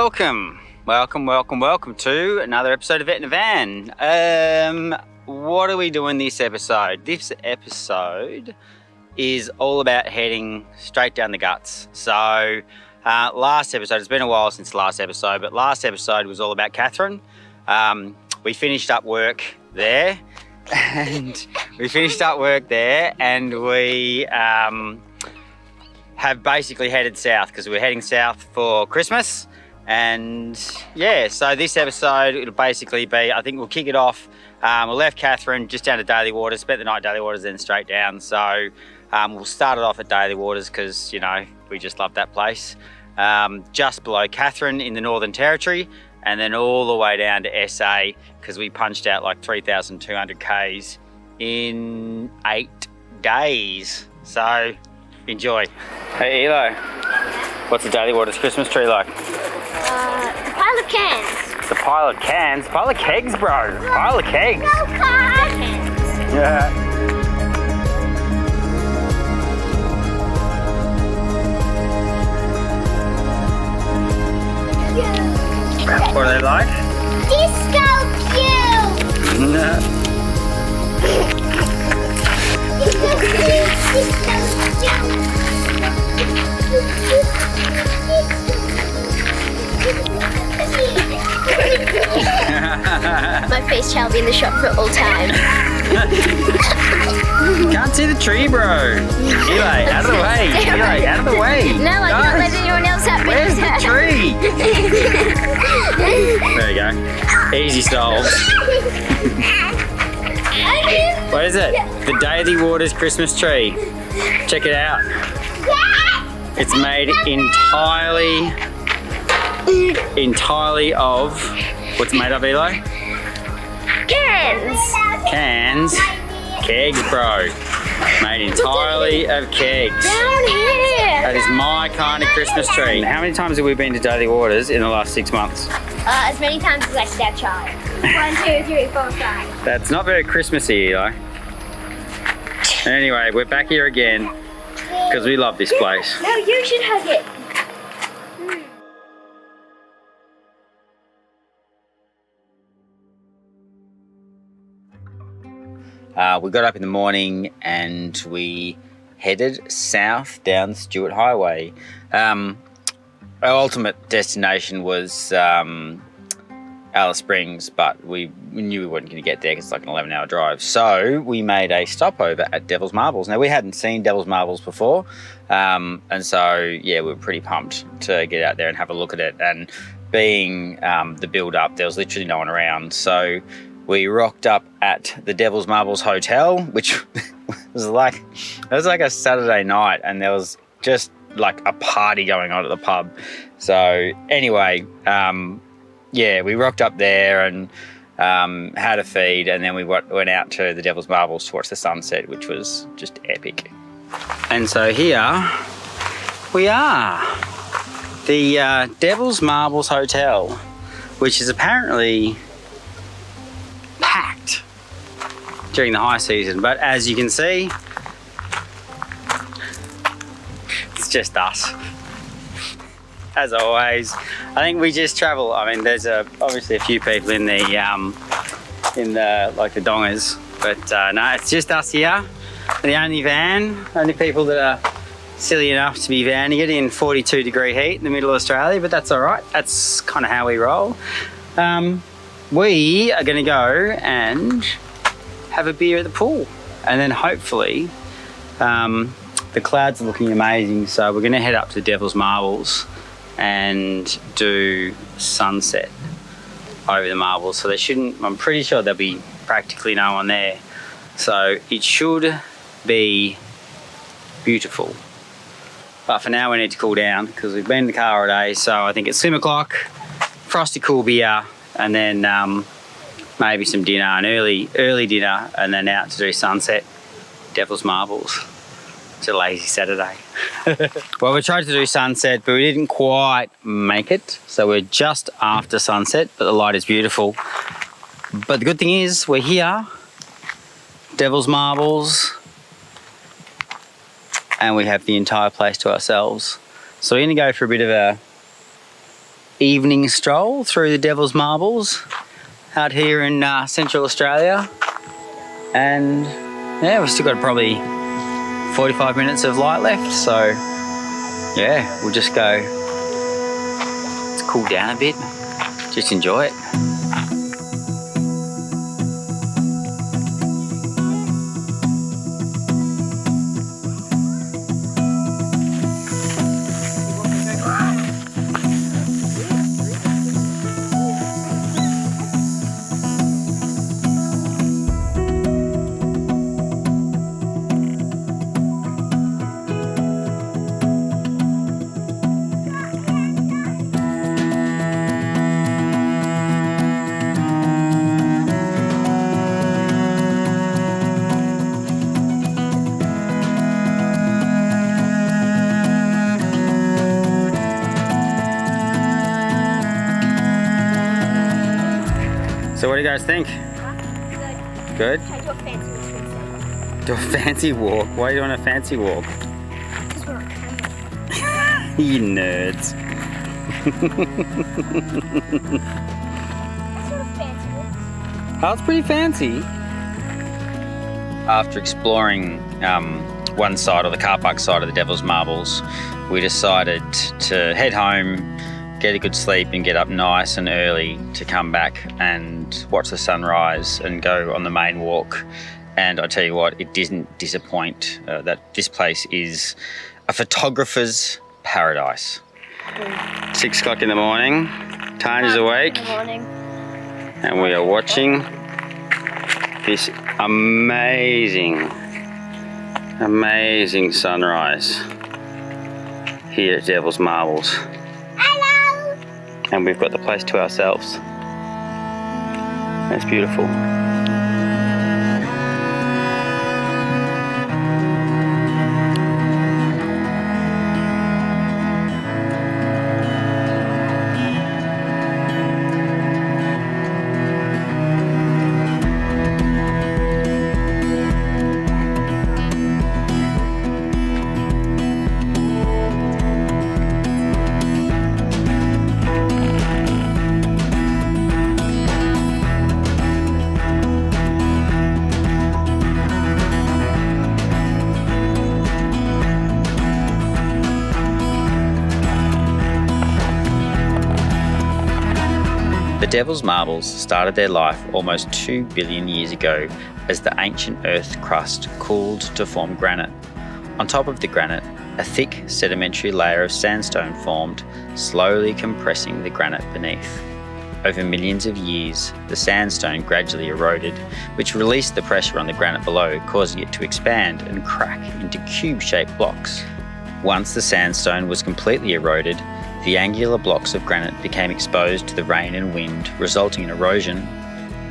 welcome to another episode of Vet in a Van. What are we doing this episode? This episode is all about heading straight down the guts. So last episode, it's been a while since the last episode, but last episode was all about Catherine. We finished up work there and we have basically headed south because we're heading south for Christmas. And yeah, so this episode, it'll basically be, I think we'll kick it off. We left Catherine just down to Daly Waters, spent the night at Daly Waters, then straight down. So we'll start it off at Daly Waters because, you know, we just love that place. Just below Catherine in the Northern Territory, and then all the way down to SA because we punched out like 3,200 Ks in 8 days. So enjoy. Hey Elo, what's the Daly Waters Christmas tree like? The pile of cans. The pile of cans? Pile of kegs, bro. Pile of kegs. No cans. Yeah. What are they like? Disco cute. No. My face shall be in the shop for all time. Can't see the tree, bro. Eli, out of the way. Eli, out of the way. No, I can't let anyone else have it. Where's the tree? There you go. Easy solved. What is it? The Daly Waters Christmas tree. Check it out. It's made entirely of, what's it made of, Eli? Cans. Kegs, bro. Made entirely of kegs. Down here. That is my kind of Christmas tree. How many times have we been to Daly Waters in the last 6 months? As many times as I step child. 1, 2, 3, 4, 5. That's not very Christmassy, Eli. Anyway, we're back here again because we love this place. No, you should hug it. We got up in the morning and we headed south down the Stuart Highway. Our ultimate destination was Alice Springs, but we knew we weren't going to get there because it's like an 11-hour drive. So we made a stopover at Devil's Marbles. Now, we hadn't seen Devil's Marbles before, and so, yeah, we were pretty pumped to get out there and have a look at it. And being the build-up, there was literally no one around. So we rocked up at the Devil's Marbles Hotel, which was like a Saturday night, and there was just like a party going on at the pub. So anyway, yeah, we rocked up there and had a feed, and then we went out to the Devil's Marbles to watch the sunset, which was just epic. And so here we are, the Devil's Marbles Hotel, which is apparently packed during the high season, but as you can see, it's just us. As always, I think we just travel. I mean, there's obviously a few people in the like the dongers, but no, it's just us here. The only people that are silly enough to be vanning it in 42-degree heat in the middle of Australia, but that's all right. That's kind of how we roll. We are going to go and have a beer at the pool, and then hopefully the clouds are looking amazing, so we're going to head up to the Devil's Marbles and do sunset over the marbles. So I'm pretty sure there'll be practically no one there, so it should be beautiful. But for now we need to cool down because we've been in the car all day. So I think it's swim o'clock, frosty cool beer, and then maybe some dinner, an early dinner, and then out to do sunset, Devil's Marbles. It's a lazy Saturday. Well, we tried to do sunset, but we didn't quite make it. So we're just after sunset, but the light is beautiful. But the good thing is we're here, Devil's Marbles, and we have the entire place to ourselves. So we're going to go for a bit of a evening stroll through the Devil's Marbles out here in Central Australia. And yeah, we've still got probably 45 minutes of light left, so yeah, we'll just go, let's cool down a bit, just enjoy it. So what do you guys think? Good. Good? I do a fancy walk. Do a fancy walk? Why are you doing a fancy walk? Because we're on camera. You nerds. That's not a fancy walk. Oh, it's pretty fancy. After exploring one side, or the car park side of the Devil's Marbles, we decided to head home, get a good sleep and get up nice and early to come back and watch the sunrise and go on the main walk. And I tell you what, it didn't disappoint that this place is a photographer's paradise. 6 o'clock in the morning, Tania's awake, Good morning. and we are watching this amazing sunrise here at Devil's Marbles. Hello. And we've got the place to ourselves. That's beautiful. The Devil's Marbles started their life almost 2 billion years ago as the ancient earth crust cooled to form granite. On top of the granite, a thick sedimentary layer of sandstone formed, slowly compressing the granite beneath. Over millions of years, the sandstone gradually eroded, which released the pressure on the granite below, causing it to expand and crack into cube-shaped blocks. Once the sandstone was completely eroded, the angular blocks of granite became exposed to the rain and wind, resulting in erosion.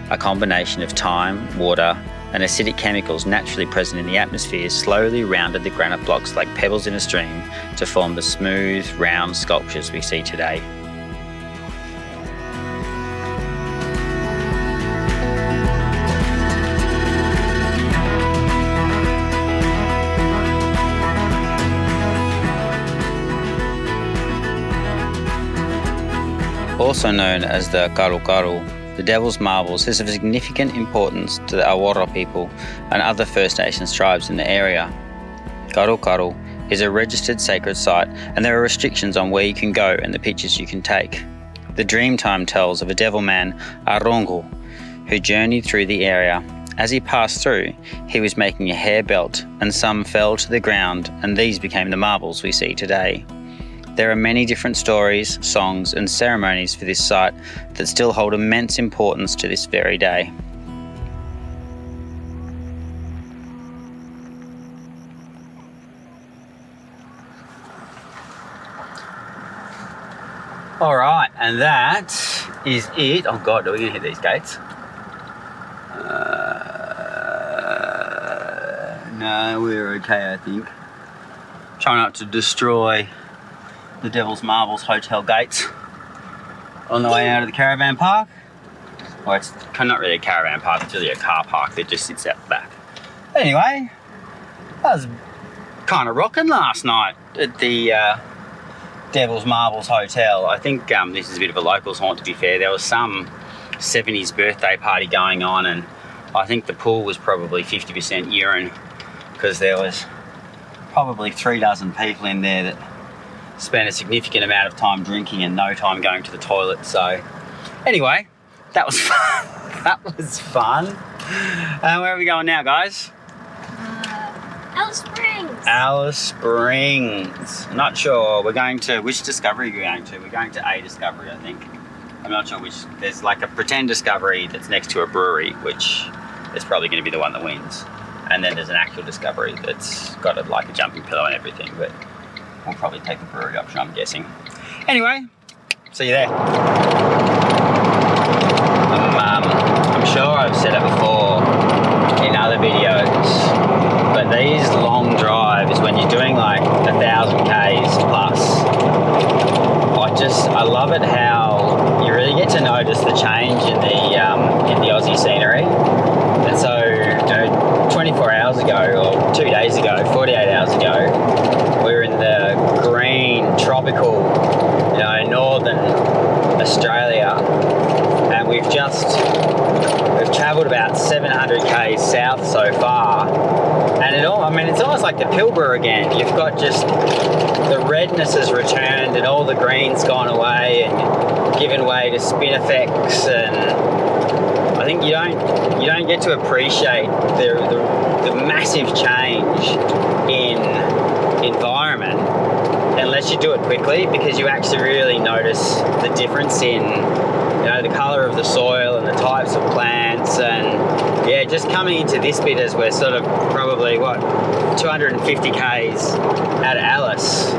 A combination of time, water, and acidic chemicals naturally present in the atmosphere slowly rounded the granite blocks like pebbles in a stream to form the smooth, round sculptures we see today. Also known as the Karu, the Devil's Marbles is of significant importance to the Awara people and other First Nations tribes in the area. Karu is a registered sacred site, and there are restrictions on where you can go and the pictures you can take. The Dreamtime tells of a devil man, Arongo, who journeyed through the area. As he passed through, he was making a hair belt, and some fell to the ground, and these became the marbles we see today. There are many different stories, songs, and ceremonies for this site that still hold immense importance to this very day. All right, and that is it. Oh God, are we gonna hit these gates? No, we're okay, I think. Try not to destroy the Devil's Marbles hotel gates on the way out of the caravan park. Well, it's not really a caravan park, it's really a car park that just sits out the back. Anyway, I was kind of rocking last night at the Devil's Marbles Hotel. I think this is a bit of a locals haunt, to be fair. There was some 70s birthday party going on, and I think the pool was probably 50% urine, because there was probably 3 dozen people in there that spent a significant amount of time drinking and no time going to the toilet. So anyway, that was fun. That was fun. Where are we going now, guys? Alice Springs. Alice Springs. Not sure. We're going to, which discovery are we going to? We're going to a discovery, I think. I'm not sure which. There's like a pretend discovery that's next to a brewery, which is probably going to be the one that wins. And then there's an actual discovery that's got like a jumping pillow and everything, but we'll probably take the brewery option, I'm guessing. Anyway, see you there. I'm sure I've said it before in other videos, but these long drives, when you're doing like 1,000 Ks plus, I love it how you really get to notice the change in the Aussie scenery. And so, 24 hours ago, or 2 days ago, 48 hours ago, we were in the green, tropical, northern Australia, and we've travelled about 700 k's south so far, and it's almost like the Pilbara again. You've got just the redness has returned and all the green's gone away and given way to spin effects, and I think you don't get to appreciate the massive change in environment unless you do it quickly, because you actually really notice the difference in the colour of the soil and the types of plants. And yeah, just coming into this bit as we're sort of probably 250 k's out of Alice,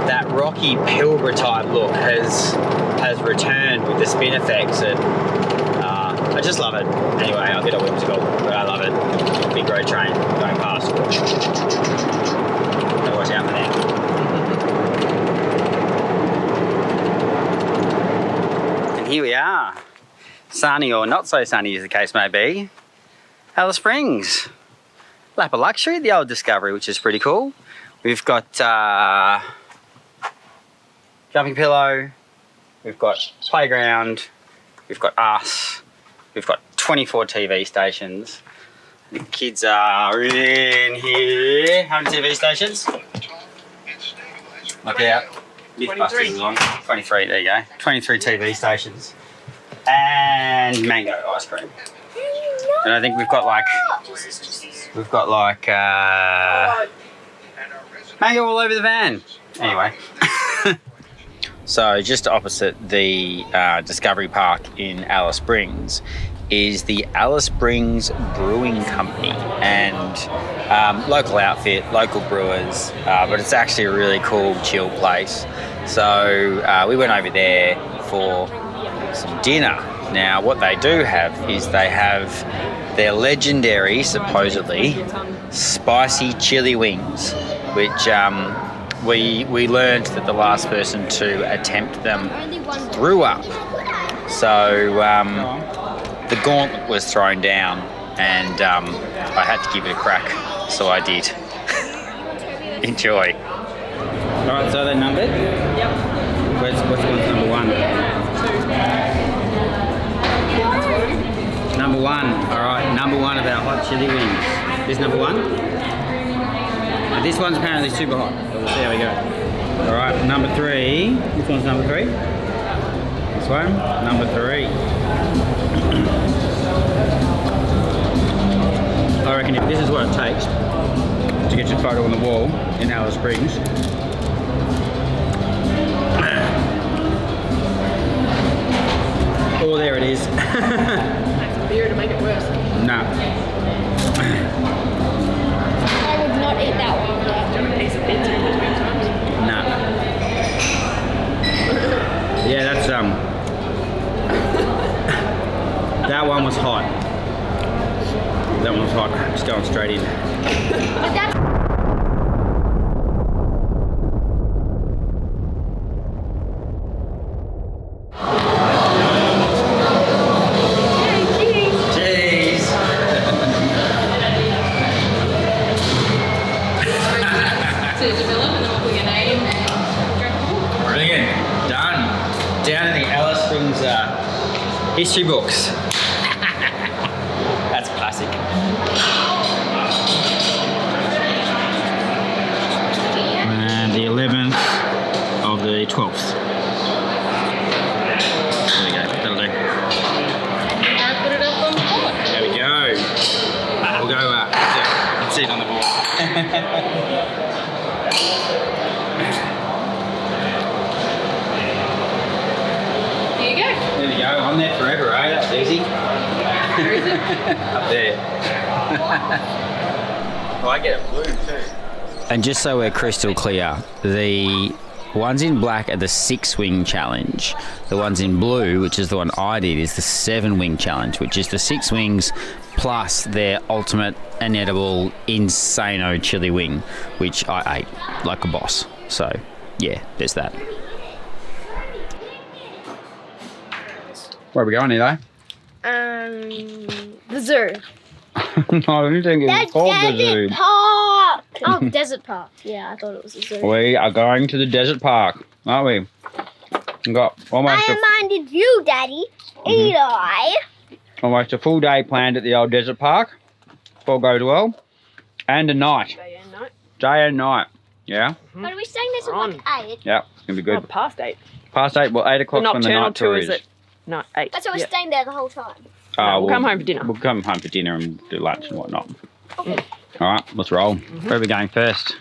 that rocky Pilbara type look has returned with the spin effects, and I just love it. Anyway, I'm a bit whimsical, but I love it. Big road train going past. Gotta watch out for that. And here we are, sunny or not so sunny as the case may be, Alice Springs. Lap of luxury, the old discovery, which is pretty cool. We've got jumping pillow, we've got playground, we've got us, we've got 24 TV stations. The kids are in here. How many TV stations? Look out. 23. 23, there you go. 23 TV stations. And mango ice cream. And I think we've got like mango all over the van. Anyway. So just opposite the Discovery Park in Alice Springs is the Alice Springs Brewing Company, and local outfit, local brewers, but it's actually a really cool, chill place. So we went over there for some dinner. Now what they do have is they have their legendary, supposedly, spicy chili wings, which we learned that the last person to attempt them threw up. So the gauntlet was thrown down, and I had to give it a crack, so I did. Enjoy. All right, so they're numbered? Yep. What's number one? 2. Number one. All right, number one of our hot chili wings. This number one? This one's apparently super hot. There we go. All right, number 3. Which one's number 3? This one, number 3. I reckon if this is what it takes to get your photo on the wall in Alice Springs. Oh, there it is. Beer to make it worse. No. I would not eat that one. Do you want a piece of pizza in between times? No. Yeah, that's that one was hot. That one was hot. Just going straight in. But that's Cheese. To develop and then we'll History books. That's classic. And the 11th of the 12th. There we go, that'll do. And put it up on the board. There we go. We'll go, let's see it on the board. Here you go. There we go, I'm there forever, eh? That's easy. Where is it? Up there. Oh, I get a blue too. And just so we're crystal clear, the ones in black are the 6-wing challenge. The ones in blue, which is the one I did, is the 7-wing challenge, which is the 6 wings plus their ultimate inedible insano chili wing, which I ate like a boss. So yeah, there's that. Where are we going, Eli? The zoo. No, I don't think it's called the zoo. Park. Oh, desert park. Yeah, I thought it was a zoo. We are going to the desert park, aren't we? We've got almost I reminded you, Daddy. Eli. almost a full day planned at the old desert park. If all goes well. And a night. Day and night. Day and night. Yeah? But are we staying there till like 8? Yeah, it's going to be Oh, good. past 8. Past 8, well, 8 The o'clock when the nocturnal night tour tour is. is at no, 8. That's why we're Yeah. staying there the whole time. No, we'll come home for dinner. We'll come home for dinner and do lunch and whatnot. All right, let's roll. Where are we going first?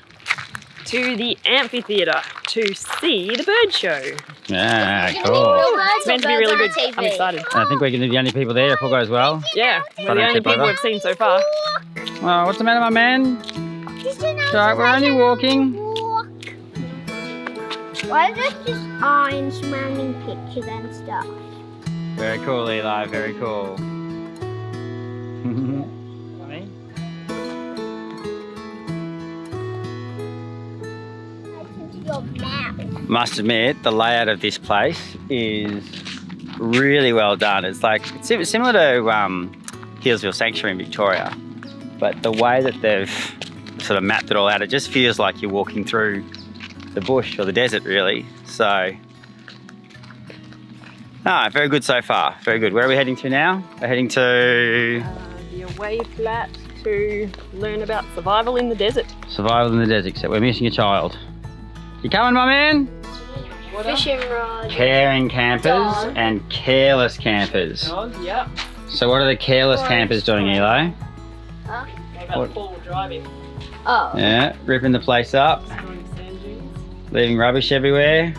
To the amphitheatre to see the bird show. Yeah, Real cool. birds It's meant to be or really birds good. on I'm TV? excited. I think we're going to be the only people there if all goes well. Yeah, we're Follow the only tip people over. we've seen so far. Oh, what's the matter, my man? It's alright, we're only walking. Why is this just iron surrounding pictures and stuff? Very cool, Eli, very cool. Your mouth. Must admit, the layout of this place is really well done. It's like it's similar to Healesville Sanctuary in Victoria, but the way that they've sort of mapped it all out, it just feels like you're walking through the bush or the desert, really. So, very good so far. Very good. Where are we heading to now? We're heading to The away flat to learn about survival in the desert. survival in the desert. Except we're missing a child. You coming, my man? Fishing rod. Caring campers Dog. and careless campers. Yep. So what are the careless campers doing, Eli? Huh? What about the four-wheel driving? Oh. Yeah, ripping the place up, Destroying sand dunes. leaving rubbish everywhere.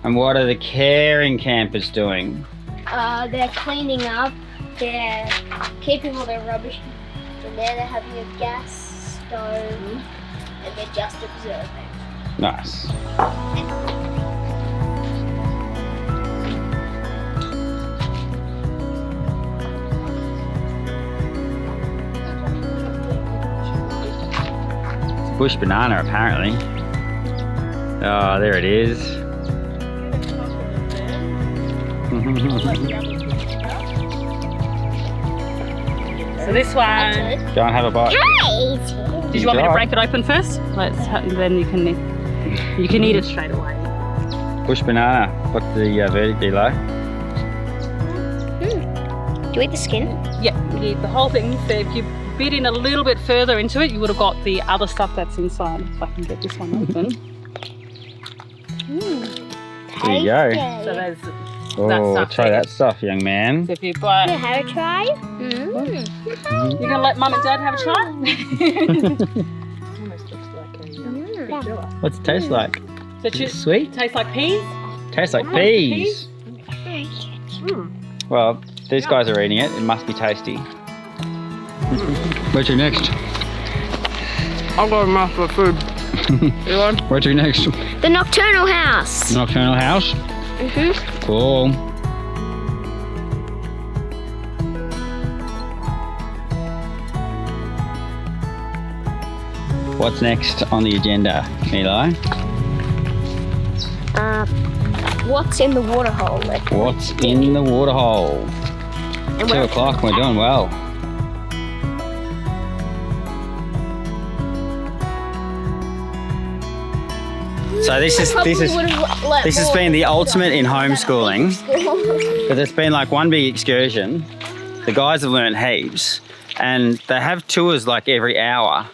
And what are the caring campers doing? They're cleaning up. They're keeping all their rubbish in there. They're having a gas stove. And they're just observing. Nice. It's bush banana, apparently. Oh, there it is. So this one, Go and have a bite. Hey! did you want me to break it open first? Then you can eat it straight away. Bush banana. What's the verdict, Eli? Do you eat the skin? Yeah, you eat the whole thing. So if you bit in a little bit further into it, you would have got the other stuff that's inside. If I can get this one open. There you go. So there's Oh, stuff try there. that stuff, young man. So if you buy, Have a try? you're gonna let mum and dad have a try. Almost looks like a filler. What's it taste like? So Is it sweet? tastes like peas. Tastes like peas. Well, these guys are eating it. It must be tasty. Where to next? I've got a mouthful of food. You want? Where to next? The Nocturnal House. Nocturnal house. Cool. What's next on the agenda, Eli? What's in the waterhole? What's in the waterhole? And 2 o'clock, we're doing well. So this has been the ultimate in homeschooling. Because it's been like one big excursion. The guys have learned heaps, and they have tours like every hour,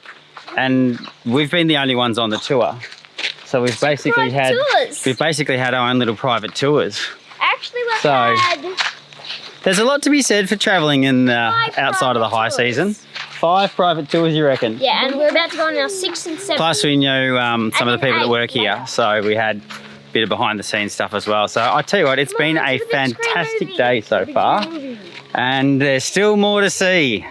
and we've been the only ones on the tour. So we've basically had our own little private tours. Actually, we've had there's a lot to be said for travelling in outside of the high season. 5 private tours, you reckon? Yeah, and we're about to go on our 6th and 7th. Plus we know some of the people that work here, so we had a bit of behind the scenes stuff as well. So I tell you what, it's been a fantastic day so far, and there's still more to see.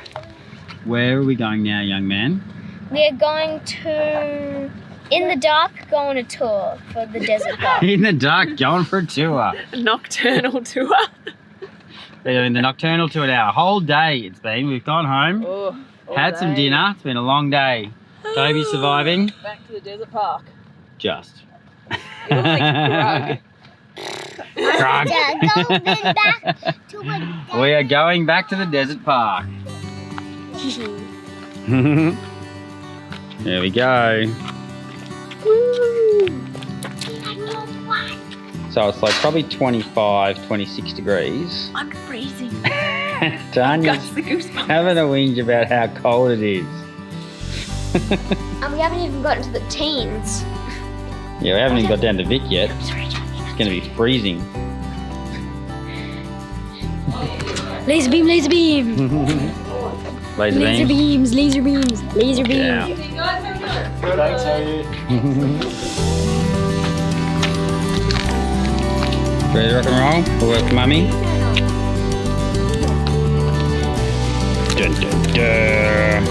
Where are we going now, young man? We're going to, in the dark, go on a tour for the desert park. In the dark, going for a tour. Nocturnal tour. We're doing the nocturnal tour now. A whole day it's been. We've gone home, had some dinner. It's been a long day. Toby surviving. Back to the desert park. Just. You look like a Grug. We are going back to the desert park. There we go. So it's like probably 25, 26 degrees. I'm freezing. Tania's Got the goosebumps. having a whinge about how cold it is. And we haven't even gotten to the teens. Yeah, we haven't even got down to Vic yet. It's going to be freezing. Laser beam, laser beam. Laser Laser beams. beams, laser beams, laser beams. Yeah. Good, thanks, how are you? Ready to rock and roll? We'll work for mummy. Dun, dun, dun.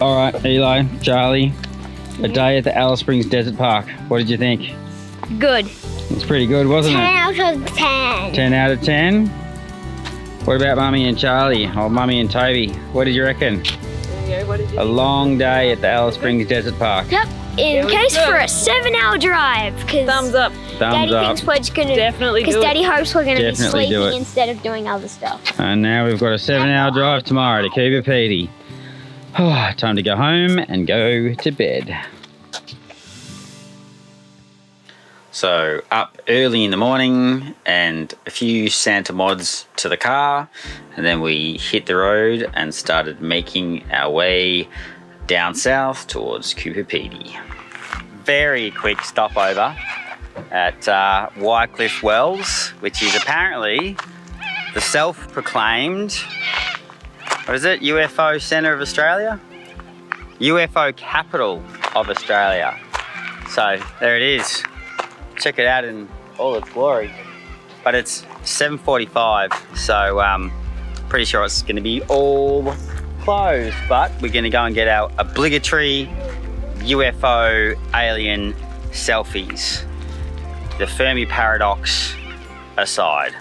All right, Eli, Charlie, a day at the Alice Springs Desert Park. What did you think? Good. It's pretty good, wasn't 10 it? out of 10. 10 out of 10? What about Mummy and Charlie, or Mummy and Toby? What did you reckon? Yeah, what did you A long day at the Alice Springs Desert Park. Yep. In was case good. for a 7-hour drive. Thumbs up. Daddy Thumbs up. thinks we're just gonna Definitely because do it. Daddy hopes we're gonna be Definitely do sleeping it. instead of doing other stuff. And now we've got a 7-hour drive tomorrow to Cooper Pedy. Time to go home and go to bed. So up early in the morning and a few Santa mods to the car, and then we hit the road and started making our way down south towards Cooper Pedy. Very quick stopover at Wycliffe Wells, which is apparently the self-proclaimed, what is it, UFO Centre of Australia? UFO capital of Australia. So there it is. Check it out in all its glory. But it's 7:45, so pretty sure it's going to be all closed. But we're going to go and get our obligatory UFO alien selfies. The Fermi paradox aside.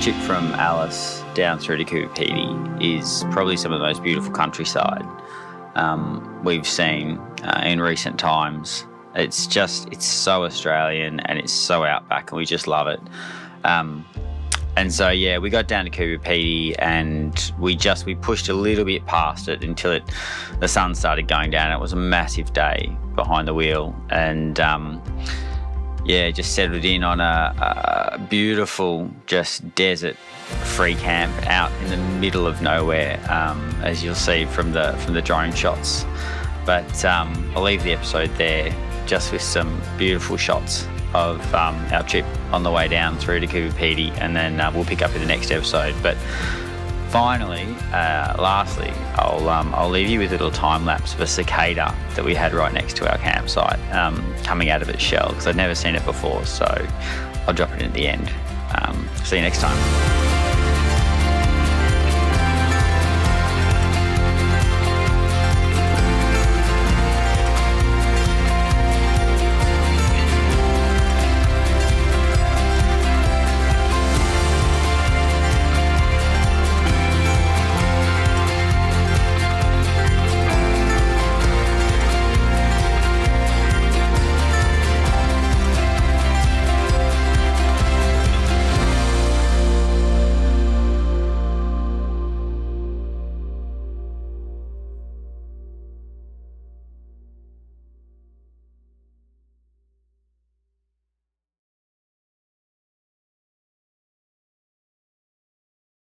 trip from Alice down through to Kupapiti is probably some of the most beautiful countryside we've seen in recent times. It's so Australian and it's so outback, and we just love it. And so, yeah, we got down to Kupapiti and we pushed a little bit past it until the sun started going down. It was a massive day behind the wheel, and just settled in on a beautiful, just desert free camp out in the middle of nowhere, as you'll see from the drone shots. But I'll leave the episode there, just with some beautiful shots of our trip on the way down through to Kupapiti, and then we'll pick up in the next episode. But finally, lastly, I'll leave you with a little time lapse of a cicada that we had right next to our campsite, coming out of its shell, because I'd never seen it before, so I'll drop it in at the end. See you next time.